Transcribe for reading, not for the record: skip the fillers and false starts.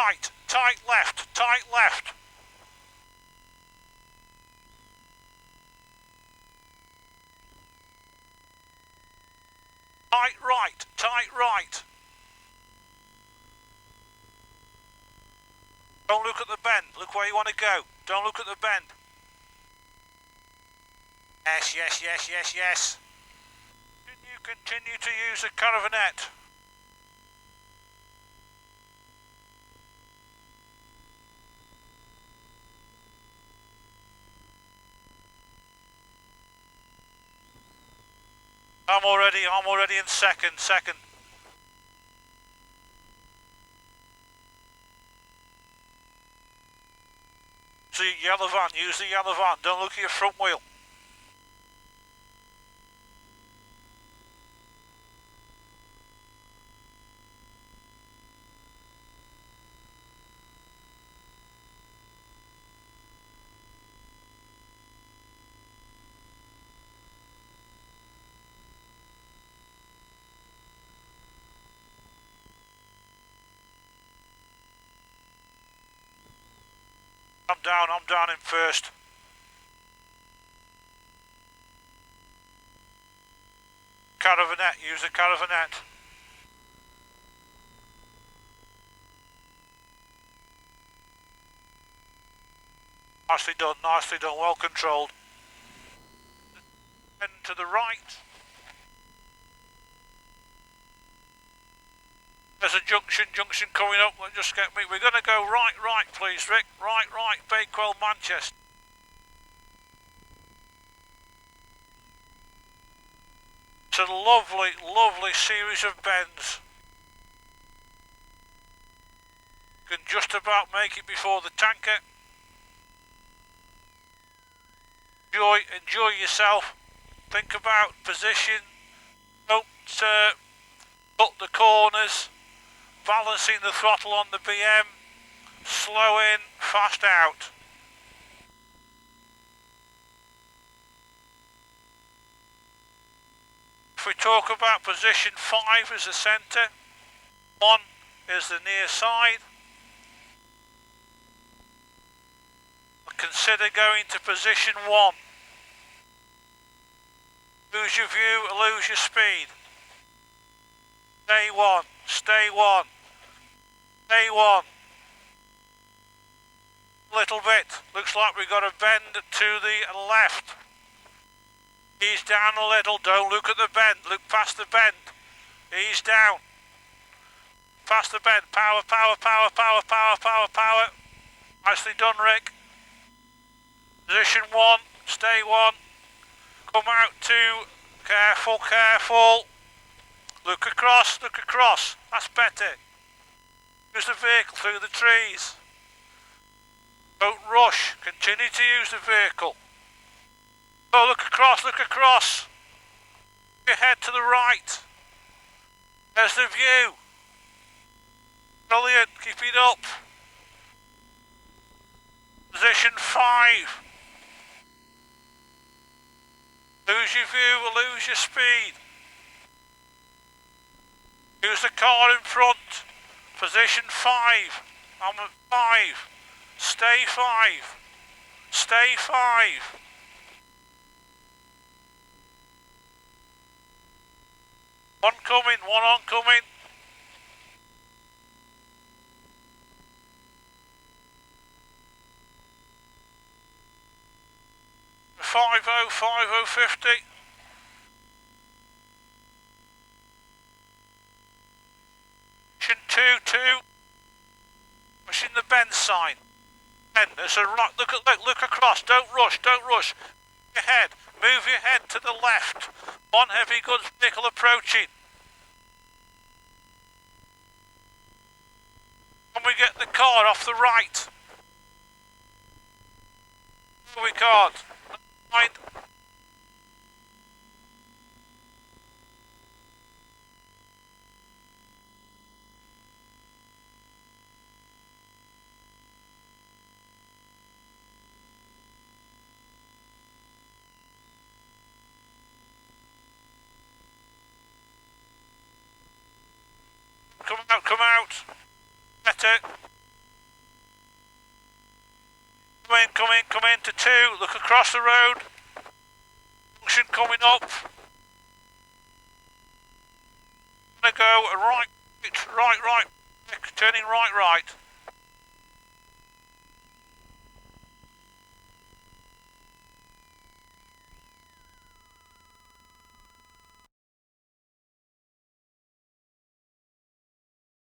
right, tight left, tight left. Tight right, tight right. Don't look at the bend, look where you want to go. Don't look at the bend. Yes, yes, yes, yes, yes. Continue to use the caravanette. I'm already in second. So yellow van, use the yellow van, don't look at your front wheel. I'm down in first. Caravanette, use the caravanette. Nicely done, well controlled. And to the right. There's a junction coming up, just get me. We're going to go right, please, Rick. Right, Bakewell, Manchester. It's a lovely series of bends. You can just about make it before the tanker. Enjoy yourself. Think about position. Don't cut the corners. Balancing the throttle on the BM. Slow in, fast out. If we talk about position 5 as the centre, 1 is the near side. Consider going to position 1. Lose your view, lose your speed. Stay 1, stay 1, stay 1. Little bit, looks like we've got a bend to the left. Ease down a little, don't look at the bend, look past the bend. Ease down. Past the bend, power. Nicely done, Rick. Position 1, stay 1. Come out 2, careful. Look across, that's better. Use the vehicle through the trees. Don't rush, continue to use the vehicle. Oh, look across. Your head to the right. There's the view. Brilliant, keep it up. Position 5. Lose your view, lose your speed. Use the car in front. Position 5. I'm at 5. Stay 5. Stay 5. One oncoming. Five oh 50. Position 2. Pushing the bend sign. And there's a rock. Look across. Don't rush. Move your head to the left. One heavy goods vehicle approaching. Can we get the car off the right? No, we can't. Right. Come out. Better. Come in to 2, look across the road. Junction coming up. Gonna go right, turning right.